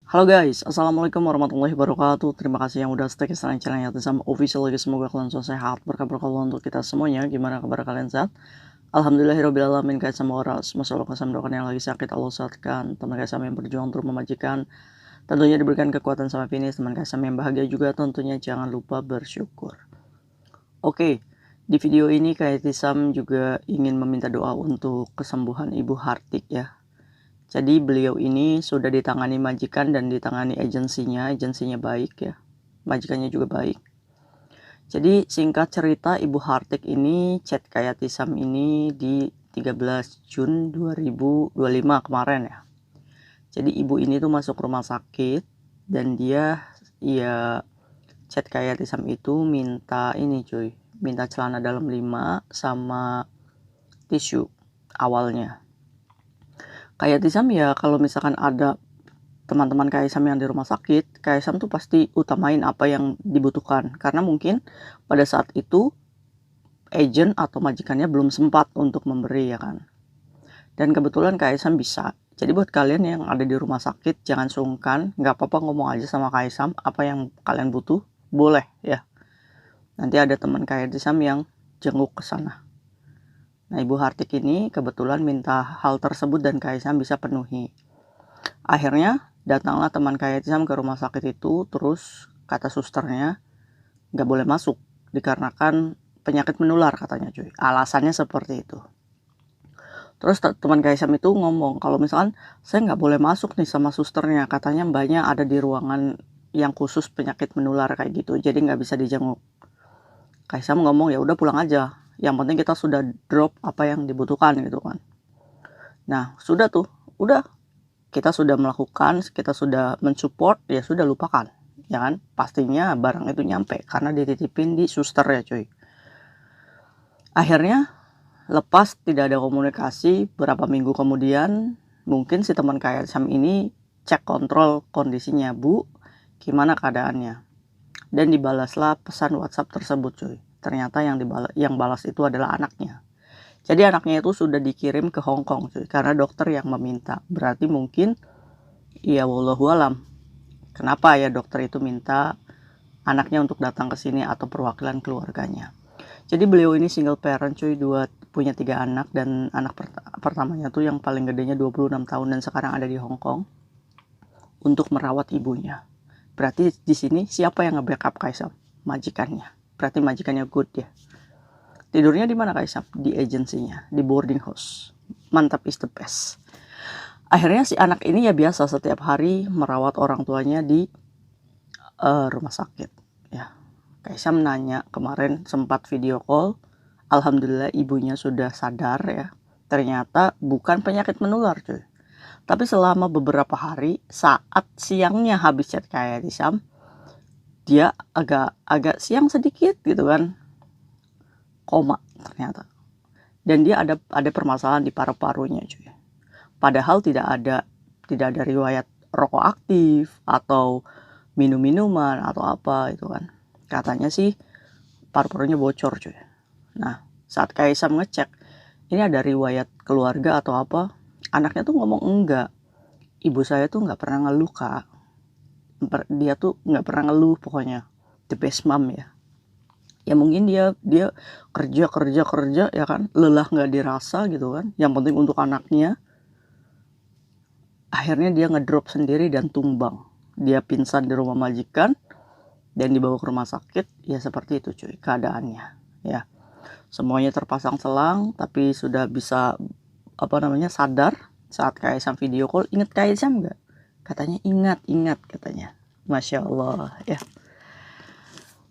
Halo guys, assalamualaikum warahmatullahi wabarakatuh. Terima kasih yang udah stay ke channel Yatisam Official lagi. Semoga kalian selalu sehat, berkah Allah untuk kita semuanya. Gimana kabar kalian sehat? Alhamdulillahirobbilalamin. Kayak sama orang, masalah kasam doakan yang lagi sakit Allah sehatkan. Teman kayak sama yang berjuang untuk memajikan, tentunya diberikan kekuatan sama finish. Teman kayak sama yang bahagia juga, tentunya jangan lupa bersyukur. Oke, di video ini kayak Tisam juga ingin meminta doa untuk kesembuhan Ibu Hartik ya. Jadi beliau ini sudah ditangani majikan dan ditangani agensinya baik ya. Majikannya juga baik. Jadi singkat cerita Ibu Hartik ini chat kayak Tisam ini di 13 Jun 2025 kemarin ya. Jadi ibu ini tuh masuk rumah sakit dan dia ya chat kayak Tisam itu minta ini cuy. Minta celana dalam 5 sama tisu awalnya. Kayak Tisam ya kalau misalkan ada teman-teman Kaisam yang di rumah sakit, Kaisam tuh pasti utamain apa yang dibutuhkan. Karena mungkin pada saat itu agent atau majikannya belum sempat untuk memberi ya kan. Dan kebetulan Kaisam bisa. Jadi buat kalian yang ada di rumah sakit jangan sungkan, nggak apa-apa ngomong aja sama Kaisam apa yang kalian butuh, boleh ya. Nanti ada teman Kaisam yang jenguk ke sana. Nah, Ibu Hartik ini kebetulan minta hal tersebut dan Kaisam bisa penuhi. Akhirnya datanglah teman Kaisam ke rumah sakit itu, terus kata susternya nggak boleh masuk dikarenakan penyakit menular katanya cuy. Alasannya seperti itu. Terus teman Kaisam itu ngomong kalau misalkan saya nggak boleh masuk nih sama susternya, katanya mbaknya ada di ruangan yang khusus penyakit menular kayak gitu, jadi nggak bisa dijenguk. Kaisam ngomong ya udah pulang aja, yang penting kita sudah drop apa yang dibutuhkan gitu kan. Nah sudah tuh, udah kita sudah melakukan, kita sudah mensupport, ya sudah lupakan ya kan. Pastinya barang itu nyampe karena dititipin di suster ya cuy. Akhirnya lepas tidak ada komunikasi, berapa minggu kemudian mungkin si teman Kaisam ini cek kontrol kondisinya, Bu gimana keadaannya, dan dibalaslah pesan WhatsApp tersebut cuy. Ternyata yang balas itu adalah anaknya. Jadi anaknya itu sudah dikirim ke Hong Kong cuy, karena dokter yang meminta. Berarti mungkin ya wallahu alam, kenapa ya dokter itu minta anaknya untuk datang ke sini atau perwakilan keluarganya. Jadi beliau ini single parent cuy, punya 3 anak, dan anak pertamanya tuh yang paling gedenya 26 tahun dan sekarang ada di Hong Kong untuk merawat ibunya. Berarti di sini siapa yang nge-backup Kaisam? Majikannya. Berarti majikannya good ya. Tidurnya di mana Kaisam? Di agensinya, di boarding house. Mantap is the best. Akhirnya si anak ini ya biasa setiap hari merawat orang tuanya di rumah sakit ya. Kaisam nanya kemarin, sempat video call, alhamdulillah ibunya sudah sadar ya. Ternyata bukan penyakit menular cuy. Tapi selama beberapa hari saat siangnya habis chat kayak Tisam, dia agak siang sedikit gitu kan, koma ternyata. Dan dia ada permasalahan di paru-parunya cuy. Padahal tidak ada riwayat rokok aktif atau minum-minuman atau apa itu kan. Katanya sih paru-parunya bocor cuy. Nah saat Kaisam ngecek ini ada riwayat keluarga atau apa, anaknya tuh ngomong enggak, ibu saya tuh nggak pernah ngeluh kak, dia tuh nggak pernah ngeluh, pokoknya the best mom ya. Ya mungkin dia kerja ya kan, lelah nggak dirasa gitu kan, yang penting untuk anaknya. Akhirnya dia ngedrop sendiri dan tumbang, dia pingsan di rumah majikan dan dibawa ke rumah sakit. Ya seperti itu cuy keadaannya ya. Semuanya terpasang selang, tapi sudah bisa sadar saat Kaisam video call. Ingat Kaisam nggak? Katanya ingat katanya. Masya Allah ya.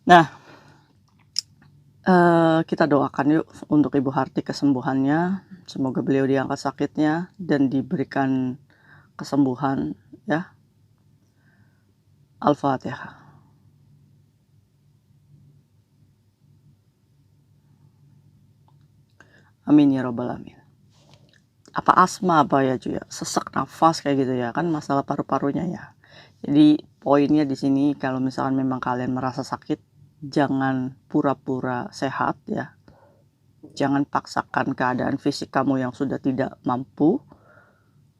Nah kita doakan yuk untuk Ibu Hartik kesembuhannya. Semoga beliau diangkat sakitnya dan diberikan kesembuhan ya. Al-Fatihah. Amin ya robbal alamin. Apa asma apa ya cuy ya, sesak nafas kayak gitu ya kan, masalah paru-parunya ya. Jadi poinnya di sini kalau misalkan memang kalian merasa sakit, jangan pura-pura sehat ya. Jangan paksakan keadaan fisik kamu yang sudah tidak mampu.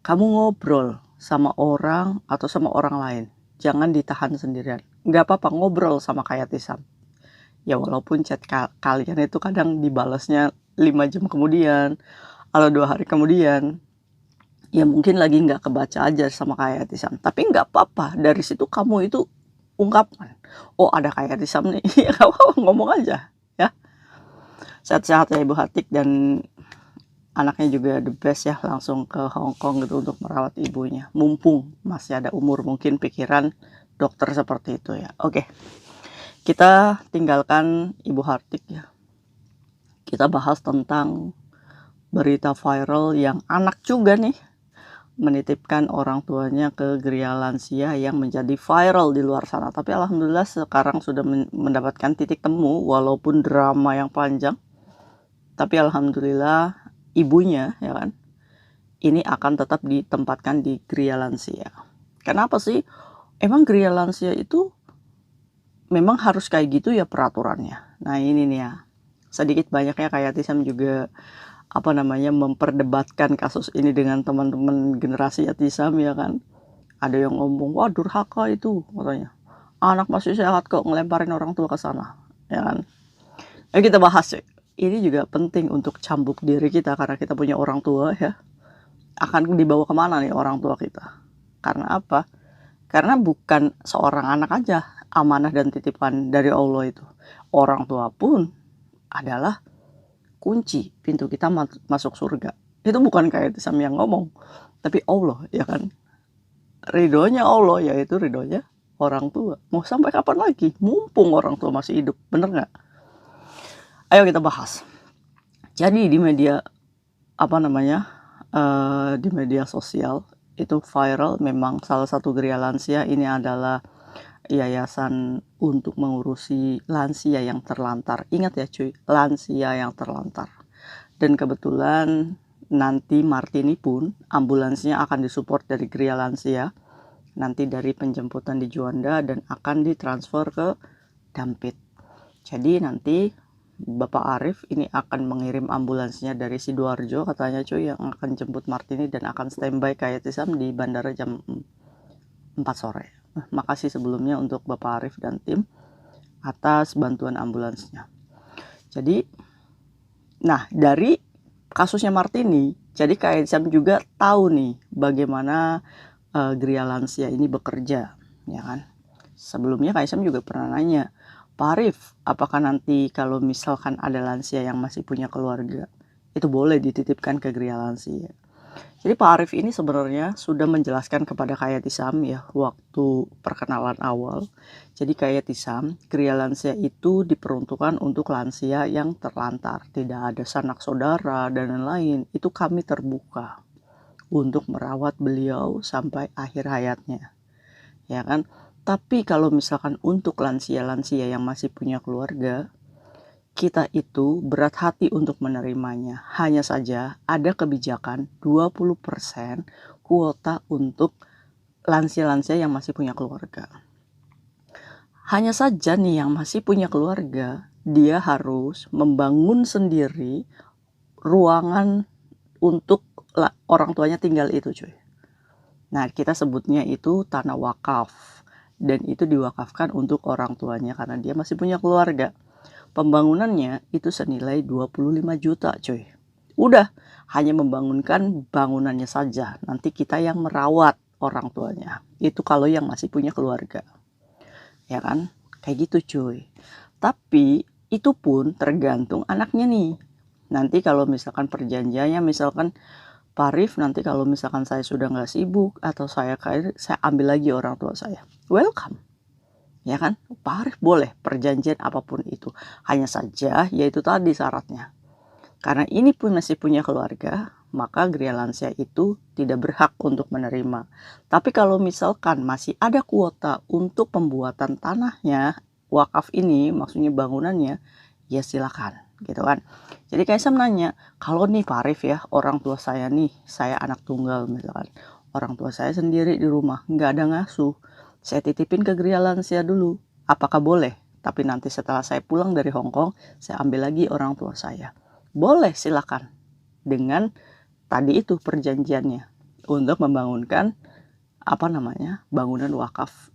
Kamu ngobrol sama orang atau sama orang lain. Jangan ditahan sendirian. Nggak apa-apa ngobrol sama kayak Tisam. Ya walaupun chat kalian itu kadang dibalasnya 5 jam kemudian atau 2 hari kemudian. Ya mungkin lagi nggak kebaca aja sama kayak Tisam. Tapi nggak apa-apa. Dari situ kamu itu ungkapkan. Oh ada kayak Tisam nih. Ya nggak apa-apa, ngomong aja. Ya. Sehat-sehat ya Ibu Hatik, dan anaknya juga the best ya, langsung ke Hong Kong gitu untuk merawat ibunya. Mumpung masih ada umur, mungkin pikiran dokter seperti itu ya. Oke. Kita tinggalkan Ibu Hatik ya. Kita bahas tentang berita viral yang anak juga nih menitipkan orang tuanya ke geria lansia yang menjadi viral di luar sana. Tapi alhamdulillah sekarang sudah mendapatkan titik temu, walaupun drama yang panjang. Tapi alhamdulillah ibunya ya kan, ini akan tetap ditempatkan di geria lansia. Kenapa sih? Emang geria lansia itu memang harus kayak gitu ya peraturannya. Nah ini nih ya, sedikit banyaknya kayak Tisam juga memperdebatkan kasus ini dengan teman-teman generasi Tisam ya kan. Ada yang ngomong, wah durhaka itu katanya. Anak masih sehat kok ngelemparin orang tua ke sana, ya kan. Ayo kita bahas ya. Ini juga penting untuk cambuk diri kita, karena kita punya orang tua ya. Akan dibawa kemana nih orang tua kita? Karena apa? Karena bukan seorang anak aja amanah dan titipan dari Allah itu. Orang tua pun adalah kunci pintu kita masuk surga. Itu bukan kayak Tisam yang ngomong, tapi Allah ya kan. Ridhonya Allah yaitu ridhonya orang tua. Mau sampai kapan lagi? Mumpung orang tua masih hidup, bener nggak? Ayo kita bahas. Jadi di media di media sosial itu viral memang salah satu geria lansia ini adalah yayasan untuk mengurusi lansia yang terlantar. Ingat ya cuy, lansia yang terlantar. Dan kebetulan nanti Martini pun ambulansnya akan disupport dari geria lansia. Nanti dari penjemputan di Juanda dan akan ditransfer ke Dampit. Jadi nanti Bapak Arif ini akan mengirim ambulansnya dari Sidoarjo katanya cuy, yang akan jemput Martini dan akan standby kayak Tisam di bandara jam 4 sore. Makasih sebelumnya untuk Bapak Arif dan tim atas bantuan ambulansnya. Jadi, nah dari kasusnya Martini, jadi kayak Tisam juga tahu nih bagaimana geria lansia ini bekerja, ya kan. Sebelumnya Kaisam juga pernah nanya, Pak Arif, apakah nanti kalau misalkan ada lansia yang masih punya keluarga, itu boleh dititipkan ke geria lansia? Jadi Pak Arif ini sebenarnya sudah menjelaskan kepada Kaya Tisam ya waktu perkenalan awal. Jadi Kaya Tisam, geria lansia itu diperuntukkan untuk lansia yang terlantar, tidak ada sanak saudara dan lain-lain. Itu kami terbuka untuk merawat beliau sampai akhir hayatnya, ya kan. Tapi kalau misalkan untuk lansia-lansia yang masih punya keluarga, kita itu berat hati untuk menerimanya. Hanya saja ada kebijakan 20% kuota untuk lansia-lansia yang masih punya keluarga. Hanya saja nih yang masih punya keluarga, dia harus membangun sendiri ruangan untuk orang tuanya tinggal itu cuy. Nah kita sebutnya itu tanah wakaf. Dan itu diwakafkan untuk orang tuanya karena dia masih punya keluarga. Pembangunannya itu senilai 25 juta cuy. Udah, hanya membangunkan bangunannya saja. Nanti kita yang merawat orang tuanya. Itu kalau yang masih punya keluarga. Ya kan? Kayak gitu cuy. Tapi itu pun tergantung anaknya nih. Nanti kalau misalkan perjanjiannya misalkan Pak Arif, nanti kalau misalkan saya sudah nggak sibuk atau saya ambil lagi orang tua saya, welcome, ya kan. Pak Arif boleh perjanjian apapun itu, hanya saja yaitu tadi syaratnya, karena ini pun masih punya keluarga, maka geria lansia itu tidak berhak untuk menerima. Tapi kalau misalkan masih ada kuota untuk pembuatan tanahnya, wakaf ini maksudnya bangunannya, ya silakan gitu kan. Jadi kayak saya nanya, kalau nih Pak Arif ya, orang tua saya nih, saya anak tunggal misalkan, orang tua saya sendiri di rumah, nggak ada ngasuh, saya titipin ke geria lansia dulu, apakah boleh? Tapi nanti setelah saya pulang dari Hong Kong, saya ambil lagi orang tua saya. Boleh, silakan. Dengan tadi itu perjanjiannya untuk membangunkan bangunan wakaf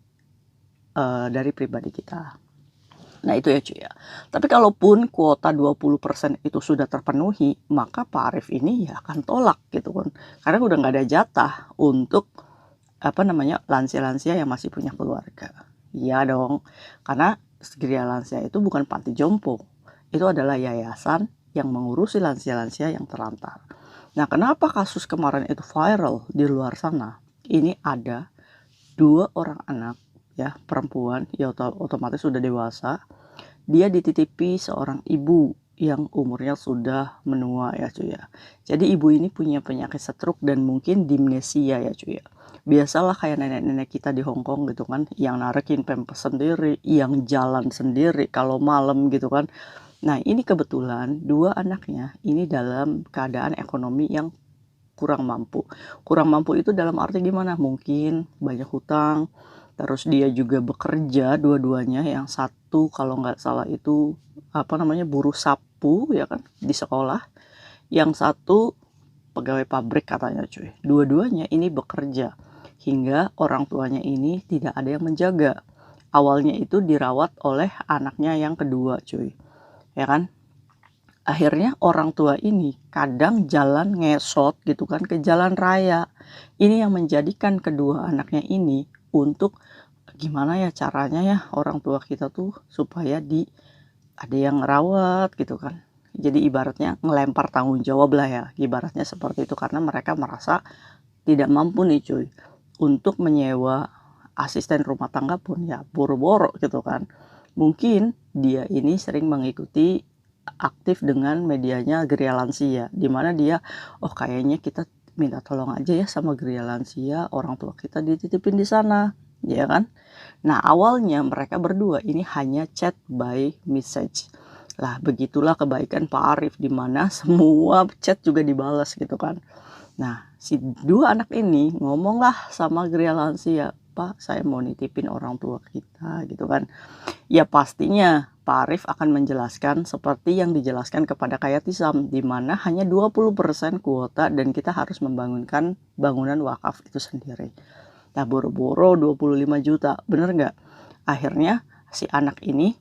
dari pribadi kita. Nah itu ya cuy ya. Tapi kalaupun kuota 20% itu sudah terpenuhi, maka Pak Arief ini ya akan tolak gitu kan. Karena udah nggak ada jatah untuk lansia-lansia yang masih punya keluarga. Iya dong, karena Gria Lansia itu bukan panti jompo. Itu adalah yayasan yang mengurusi lansia-lansia yang terlantar. Nah, kenapa kasus kemarin itu viral di luar sana? Ini ada 2 orang anak ya, perempuan, ya otomatis sudah dewasa. Dia dititipi seorang ibu yang umurnya sudah menua ya cuy ya. Jadi ibu ini punya penyakit stroke dan mungkin dimnesia ya cuy ya. Biasalah kayak nenek-nenek kita di Hong Kong gitu kan, yang narekin pampers sendiri, yang jalan sendiri kalau malam gitu kan. Nah ini kebetulan 2 anaknya ini dalam keadaan ekonomi yang kurang mampu. Kurang mampu itu dalam arti gimana? Mungkin banyak hutang, terus dia juga bekerja dua-duanya. Yang satu kalau nggak salah itu buruh sapu ya kan di sekolah. Yang satu pegawai pabrik katanya cuy. Dua-duanya ini bekerja hingga orang tuanya ini tidak ada yang menjaga. Awalnya itu dirawat oleh anaknya yang kedua cuy. Ya kan? Akhirnya orang tua ini kadang jalan ngesot gitu kan ke jalan raya. Ini yang menjadikan kedua anaknya ini untuk gimana ya caranya ya orang tua kita tuh supaya ada yang ngerawat gitu kan. Jadi ibaratnya ngelempar tanggung jawab lah ya, ibaratnya seperti itu, karena mereka merasa tidak mampu nih cuy untuk menyewa asisten rumah tangga pun ya boro-boro gitu kan. Mungkin dia ini sering mengikuti aktif dengan medianya Gria Lansia, dimana dia kayaknya kita minta tolong aja ya sama Gria Lansia, orang tua kita dititipin di sana ya kan. Nah awalnya mereka berdua ini hanya chat by message lah, begitulah kebaikan Pak Arief, dimana semua chat juga dibalas gitu kan. Nah si 2 anak ini ngomonglah sama Gria Lansia, Pak saya mau nitipin orang tua kita gitu kan. Ya pastinya Pak Arief akan menjelaskan seperti yang dijelaskan kepada Kayatisam, di mana hanya 20% kuota dan kita harus membangunkan bangunan wakaf itu sendiri. Nah boro-boro 25 juta, bener nggak? Akhirnya si anak ini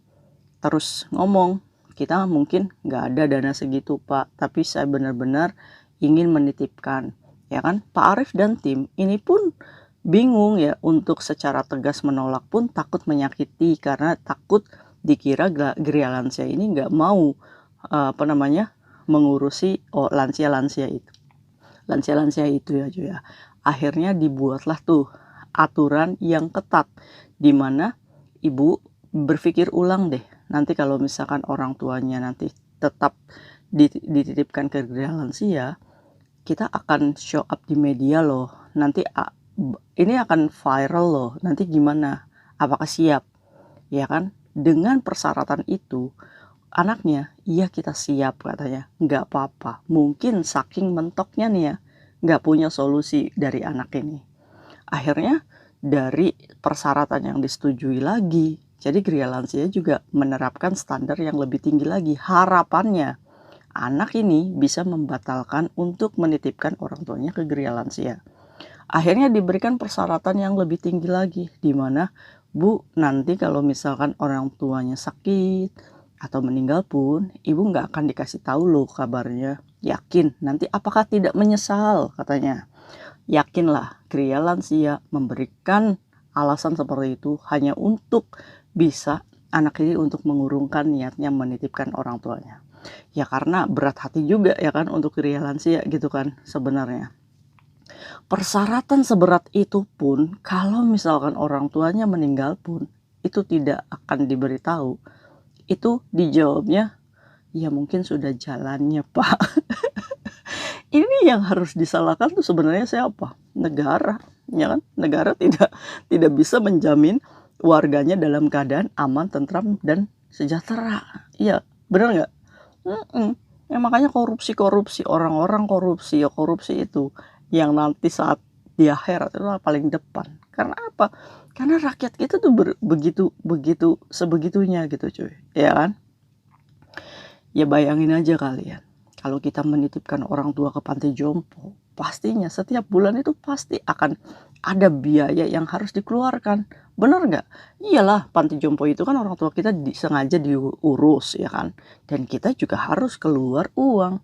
terus ngomong, kita mungkin nggak ada dana segitu Pak, tapi saya benar-benar ingin menitipkan. Ya kan, Pak Arief dan tim ini pun bingung ya untuk secara tegas menolak, pun takut menyakiti karena takut dikira Gria Lansia ini nggak mau mengurusi lansia-lansia itu ya cuy ya. Akhirnya dibuatlah tuh aturan yang ketat, dimana ibu berpikir ulang deh, nanti kalau misalkan orang tuanya nanti tetap dititipkan ke Gria Lansia, kita akan show up di media loh, nanti ini akan viral loh, nanti gimana, apakah siap ya kan. Dengan persyaratan itu anaknya, iya kita siap katanya, nggak apa-apa. Mungkin saking mentoknya nih ya, nggak punya solusi dari anak ini. Akhirnya dari persyaratan yang disetujui lagi, jadi Gria Lansia juga menerapkan standar yang lebih tinggi lagi. Harapannya anak ini bisa membatalkan untuk menitipkan orang tuanya ke Gria Lansia. Akhirnya diberikan persyaratan yang lebih tinggi lagi, di mana Bu, nanti kalau misalkan orang tuanya sakit atau meninggal pun, ibu nggak akan dikasih tahu loh kabarnya. Yakin, nanti apakah tidak menyesal katanya. Yakinlah, Gria Lansia memberikan alasan seperti itu hanya untuk bisa anak ini untuk mengurungkan niatnya menitipkan orang tuanya. Ya karena berat hati juga ya kan untuk Gria Lansia gitu kan sebenarnya. Persyaratan seberat itu pun kalau misalkan orang tuanya meninggal pun itu tidak akan diberitahu. Itu dijawabnya, ya mungkin sudah jalannya Pak. Ini yang harus disalahkan tuh sebenarnya siapa? Negara, ya kan? Negara tidak bisa menjamin warganya dalam keadaan aman, tentram dan sejahtera. Iya, benar nggak? Ya makanya korupsi orang-orang korupsi itu yang nanti saat di akhirat itu paling depan. Karena apa? Karena rakyat kita tuh begitu sebegitunya gitu cuy, ya kan? Ya bayangin aja kalian, kalau kita menitipkan orang tua ke panti jompo, pastinya setiap bulan itu pasti akan ada biaya yang harus dikeluarkan. Bener nggak? Iyalah, panti jompo itu kan orang tua kita sengaja diurus ya kan. Dan kita juga harus keluar uang.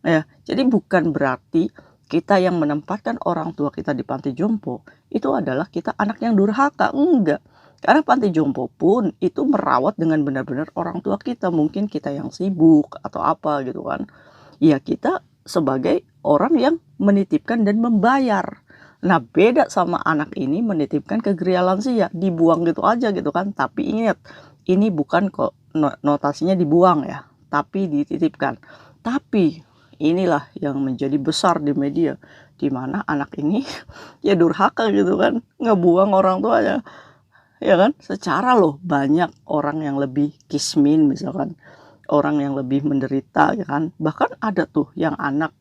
Ya, jadi bukan berarti kita yang menempatkan orang tua kita di panti jompo itu adalah kita anak yang durhaka. Enggak. Karena panti jompo pun itu merawat dengan benar-benar orang tua kita. Mungkin kita yang sibuk atau apa gitu kan. Ya kita sebagai orang yang menitipkan dan membayar. Nah beda sama anak ini menitipkan ke Gria Lansia. Dibuang gitu aja gitu kan. Tapi ingat, ini bukan kok notasinya dibuang ya. Tapi dititipkan. Tapi inilah yang menjadi besar di media. Dimana anak ini ya durhaka gitu kan. Ngebuang orang tuanya. Ya kan, secara loh banyak orang yang lebih kismin misalkan, orang yang lebih menderita ya kan, bahkan ada tuh yang anak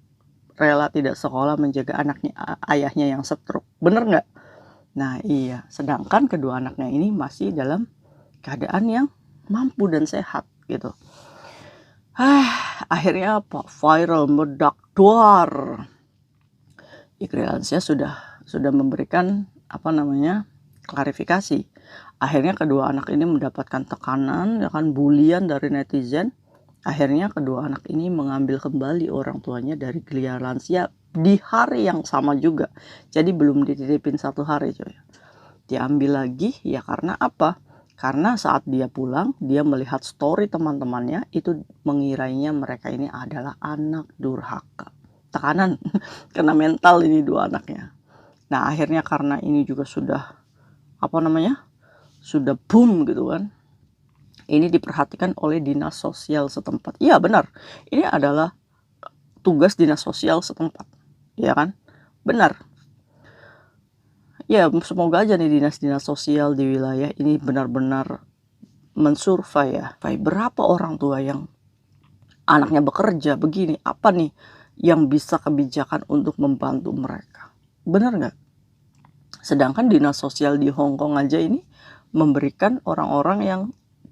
rela tidak sekolah menjaga anaknya, ayahnya yang stroke, bener nggak? Nah iya, sedangkan kedua anaknya ini masih dalam keadaan yang mampu dan sehat gitu. Akhirnya apa? Viral meledak duar. Igri Lansia sudah memberikan klarifikasi. Akhirnya kedua anak ini mendapatkan tekanan, ya kan, bulian dari netizen. Akhirnya kedua anak ini mengambil kembali orang tuanya dari Gria Lansia di hari yang sama juga. Jadi belum dititipin 1 hari coy. Diambil lagi ya karena apa? Karena saat dia pulang, dia melihat story teman-temannya itu mengirainya mereka ini adalah anak durhaka. Tekanan kena mental ini dua anaknya. Nah akhirnya karena ini juga sudah sudah boom gitu kan, ini diperhatikan oleh dinas sosial setempat. Iya benar, ini adalah tugas dinas sosial setempat, ya kan, benar ya. Semoga aja nih dinas-dinas sosial di wilayah ini benar-benar mensurvei ya, berapa orang tua yang anaknya bekerja begini, apa nih yang bisa kebijakan untuk membantu mereka, benar nggak? Sedangkan dinas sosial di Hong Kong aja ini memberikan orang-orang yang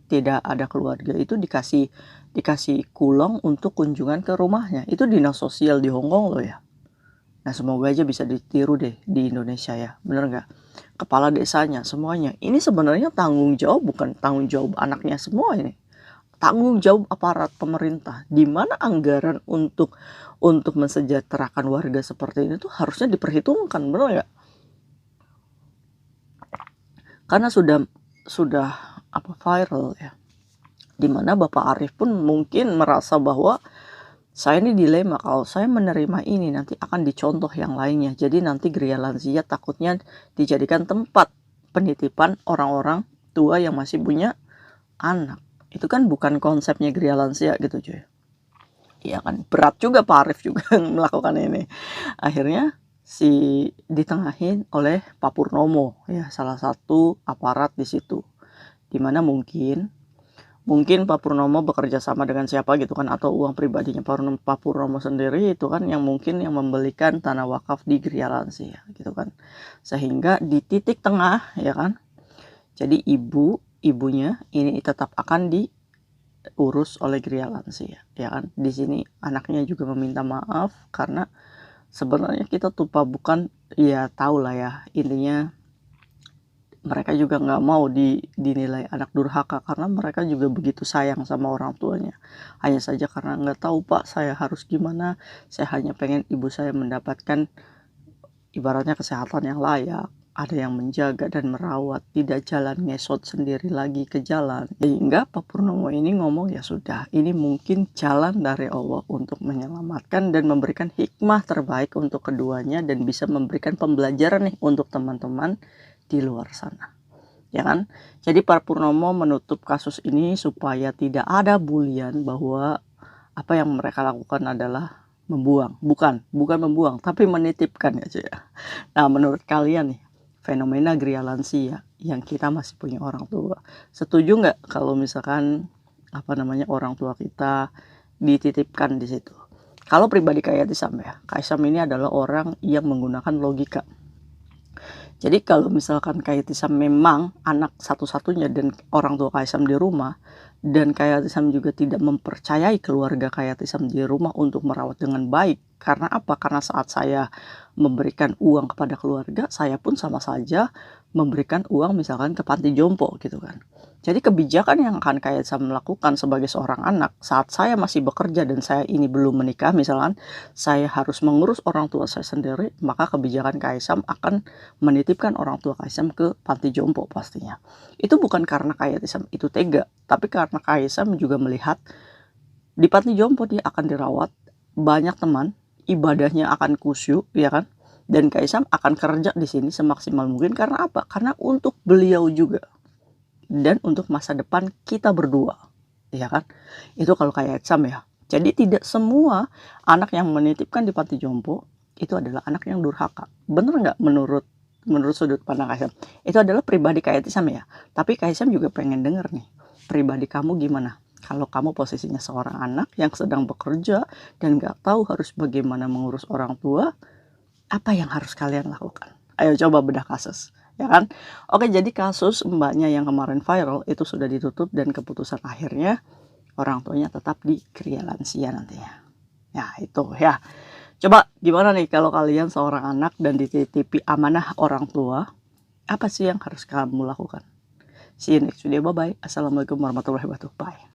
tidak ada keluarga itu dikasih kulong untuk kunjungan ke rumahnya. Itu dinas sosial di Hong Kong loh ya. Nah semoga aja bisa ditiru deh di Indonesia ya, bener nggak? Kepala desanya semuanya. Ini sebenarnya tanggung jawab, bukan tanggung jawab anaknya semua ini. Tanggung jawab aparat pemerintah. Di mana anggaran untuk mensejahterakan warga seperti ini tuh harusnya diperhitungkan, bener nggak? Karena sudah viral ya, dimana Bapak Arief pun mungkin merasa bahwa saya ini dilema, kalau saya menerima ini nanti akan dicontoh yang lainnya. Jadi nanti Gria Lansia takutnya dijadikan tempat penitipan orang-orang tua yang masih punya anak. Itu kan bukan konsepnya Gria Lansia gitu cuy. Iya kan, berat juga Pak Arief juga melakukan ini. Akhirnya ditengahin oleh Pak Purnomo ya, salah satu aparat di situ, dimana mungkin Pak Purnomo bekerja sama dengan siapa gitu kan, atau uang pribadinya Pak Purnomo sendiri itu kan yang mungkin yang membelikan tanah wakaf di Gria Lansia gitu kan, sehingga di titik tengah ya kan, jadi ibunya ini tetap akan diurus oleh Gria Lansia ya kan. Di sini anaknya juga meminta maaf karena sebenarnya kita tuh bukan ya, tahu lah ya, intinya mereka juga nggak mau dinilai anak durhaka karena mereka juga begitu sayang sama orang tuanya. Hanya saja karena nggak tahu Pak saya harus gimana, saya hanya pengen ibu saya mendapatkan ibaratnya kesehatan yang layak, ada yang menjaga dan merawat, tidak jalan ngesot sendiri lagi ke jalan. Sehingga Pak Purnomo ini ngomong ya sudah, ini mungkin jalan dari Allah untuk menyelamatkan dan memberikan hikmah terbaik untuk keduanya dan bisa memberikan pembelajaran nih untuk teman-teman di luar sana. Ya kan? Jadi Pak Purnomo menutup kasus ini supaya tidak ada bulian bahwa apa yang mereka lakukan adalah membuang, bukan membuang, tapi menitipkan ya cuy ya. Nah menurut kalian nih, fenomena Gria Lansia yang kita masih punya orang tua, setuju nggak kalau misalkan orang tua kita dititipkan di situ? Kalau pribadi Kak Isam ya, Kak Isam ini adalah orang yang menggunakan logika. Jadi kalau misalkan Kak Isam memang anak satu-satunya dan orang tua Kak Isam di rumah, dan Kak Isam juga tidak mempercayai keluarga Kak Isam di rumah untuk merawat dengan baik Karena apa? Karena saat saya memberikan uang kepada keluarga, saya pun sama saja memberikan uang misalkan ke panti jompo gitu kan. Jadi kebijakan yang akan Kaisang lakukan sebagai seorang anak saat saya masih bekerja dan saya ini belum menikah misalkan, saya harus mengurus orang tua saya sendiri, maka kebijakan Kaisang akan menitipkan orang tua Kaisang ke panti jompo pastinya. Itu bukan karena Kaisang itu tega, tapi karena Kaisang juga melihat di panti jompo dia akan dirawat, banyak teman, ibadahnya akan khusyuk, ya kan? Dan Kaisang akan kerja di sini semaksimal mungkin karena apa? Karena untuk beliau juga dan untuk masa depan kita berdua, ya kan? Itu kalau Kaisang ya. Jadi tidak semua anak yang menitipkan di panti jompo itu adalah anak yang durhaka. Bener nggak menurut sudut pandang Kaisang? Itu adalah pribadi Kaisang ya. Tapi Kaisang juga pengen denger nih, pribadi kamu gimana? Kalau kamu posisinya seorang anak yang sedang bekerja dan nggak tahu harus bagaimana mengurus orang tua, apa yang harus kalian lakukan? Ayo coba bedah kasus, ya kan? Oke, jadi kasus mbaknya yang kemarin viral itu sudah ditutup dan keputusan akhirnya orang tuanya tetap di kria lansia nantinya. Ya itu ya. Coba gimana nih kalau kalian seorang anak dan dititipi amanah orang tua, apa sih yang harus kamu lakukan? See you next video, bye-bye. Assalamualaikum warahmatullahi wabarakatuh. Bye.